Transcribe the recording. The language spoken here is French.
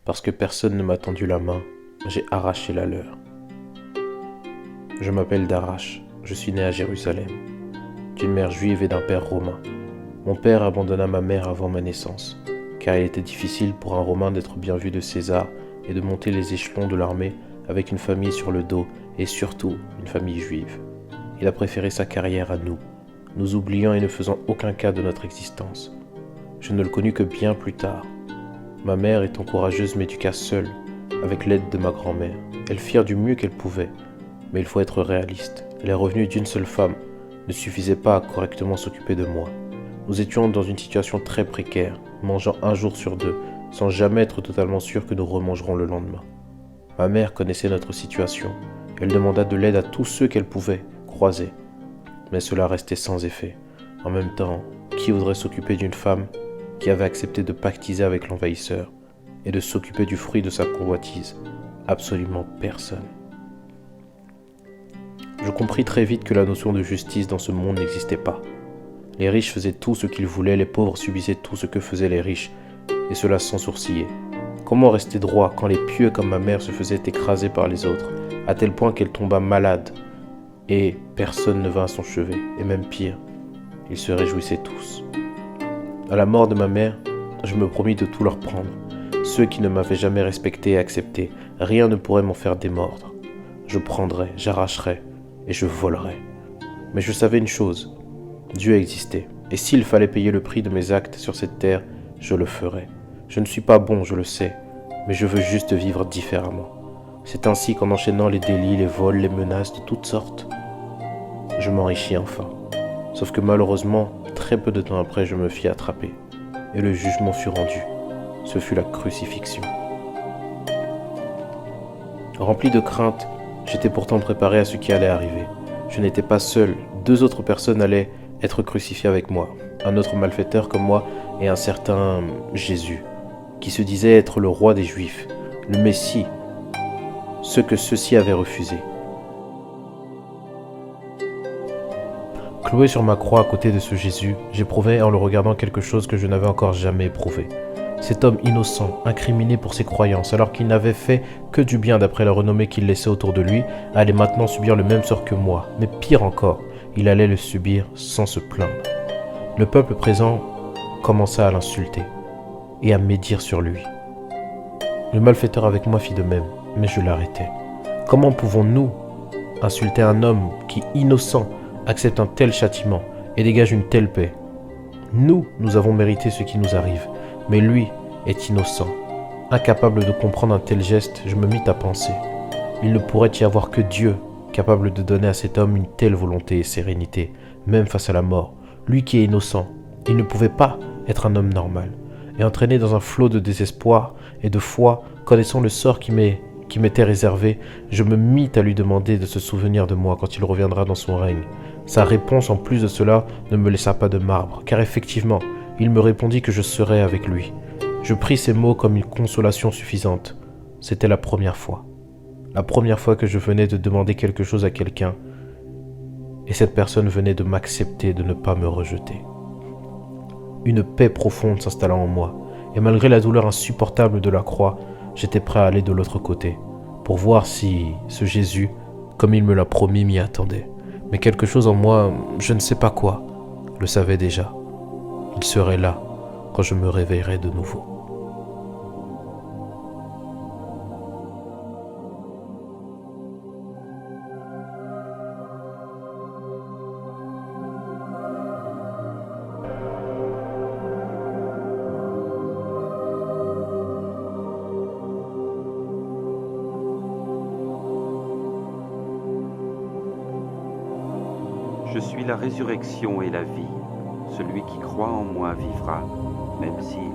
Parce que personne ne m'a tendu la main, j'ai arraché la leur. Je m'appelle Darash, je suis né à Jérusalem, d'une mère juive et d'un père romain. Mon père abandonna ma mère avant ma naissance, car il était difficile pour un Romain d'être bien vu de César et de monter les échelons de l'armée avec une famille sur le dos et surtout une famille juive. Il a préféré sa carrière à nous, nous oubliant et ne faisant aucun cas de notre existence. Je ne le connus que bien plus tard. Ma mère, étant courageuse, m'éduqua seule, avec l'aide de ma grand-mère. Elles firent du mieux qu'elles pouvaient, mais il faut être réaliste. Les revenus d'une seule femme ne suffisaient pas à correctement s'occuper de moi. Nous étions dans une situation très précaire, mangeant un jour sur deux, sans jamais être totalement sûrs que nous remangerons le lendemain. Ma mère connaissait notre situation. Elle demanda de l'aide à tous ceux qu'elle pouvait croiser. Mais cela restait sans effet. En même temps, qui voudrait s'occuper d'une femme qui avait accepté de pactiser avec l'envahisseur et de s'occuper du fruit de sa convoitise? Absolument personne. Je compris très vite que la notion de justice dans ce monde n'existait pas. Les riches faisaient tout ce qu'ils voulaient, les pauvres subissaient tout ce que faisaient les riches, et cela sans sourciller. Comment rester droit quand les pieux comme ma mère se faisaient écraser par les autres, à tel point qu'elle tomba malade, et personne ne vint à son chevet, et même pire, ils se réjouissaient tous. À la mort de ma mère, je me promis de tout leur prendre. Ceux qui ne m'avaient jamais respecté et accepté, rien ne pourrait m'en faire démordre. Je prendrais, j'arracherais, et je volerais. Mais je savais une chose, Dieu existait, et s'il fallait payer le prix de mes actes sur cette terre, je le ferais. Je ne suis pas bon, je le sais, mais je veux juste vivre différemment. C'est ainsi qu'en enchaînant les délits, les vols, les menaces de toutes sortes, je m'enrichis enfin. Sauf que malheureusement, très peu de temps après, je me fis attraper, et le jugement fut rendu. Ce fut la crucifixion. Rempli de crainte, j'étais pourtant préparé à ce qui allait arriver. Je n'étais pas seul, 2 autres personnes allaient être crucifiées avec moi. Un autre malfaiteur comme moi et un certain Jésus, qui se disait être le roi des Juifs, le Messie, ce que ceux-ci avaient refusé. Cloué sur ma croix à côté de ce Jésus, j'éprouvais en le regardant quelque chose que je n'avais encore jamais éprouvé. Cet homme innocent, incriminé pour ses croyances, alors qu'il n'avait fait que du bien d'après la renommée qu'il laissait autour de lui, allait maintenant subir le même sort que moi, mais pire encore, il allait le subir sans se plaindre. Le peuple présent commença à l'insulter et à médire sur lui. Le malfaiteur avec moi fit de même, mais je l'arrêtai. Comment pouvons-nous insulter un homme qui, innocent, accepte un tel châtiment et dégage une telle paix? Nous avons mérité ce qui nous arrive, mais lui est innocent. Incapable de comprendre un tel geste, je me mis à penser. Il ne pourrait y avoir que Dieu capable de donner à cet homme une telle volonté et sérénité, même face à la mort. Lui qui est innocent, il ne pouvait pas être un homme normal. Et entraîné dans un flot de désespoir et de foi, connaissant le sort qui m'était réservé, je me mis à lui demander de se souvenir de moi quand il reviendra dans son règne. Sa réponse, en plus de cela, ne me laissa pas de marbre, car effectivement, il me répondit que je serais avec lui. Je pris ces mots comme une consolation suffisante. C'était la première fois. La première fois que je venais de demander quelque chose à quelqu'un, et cette personne venait de m'accepter, de ne pas me rejeter. Une paix profonde s'installa en moi, et malgré la douleur insupportable de la croix, j'étais prêt à aller de l'autre côté, pour voir si ce Jésus, comme il me l'a promis, m'y attendait. Mais quelque chose en moi, je ne sais pas quoi, le savait déjà. Il serait là quand je me réveillerais de nouveau. Je suis la résurrection et la vie. Celui qui croit en moi vivra, même s'il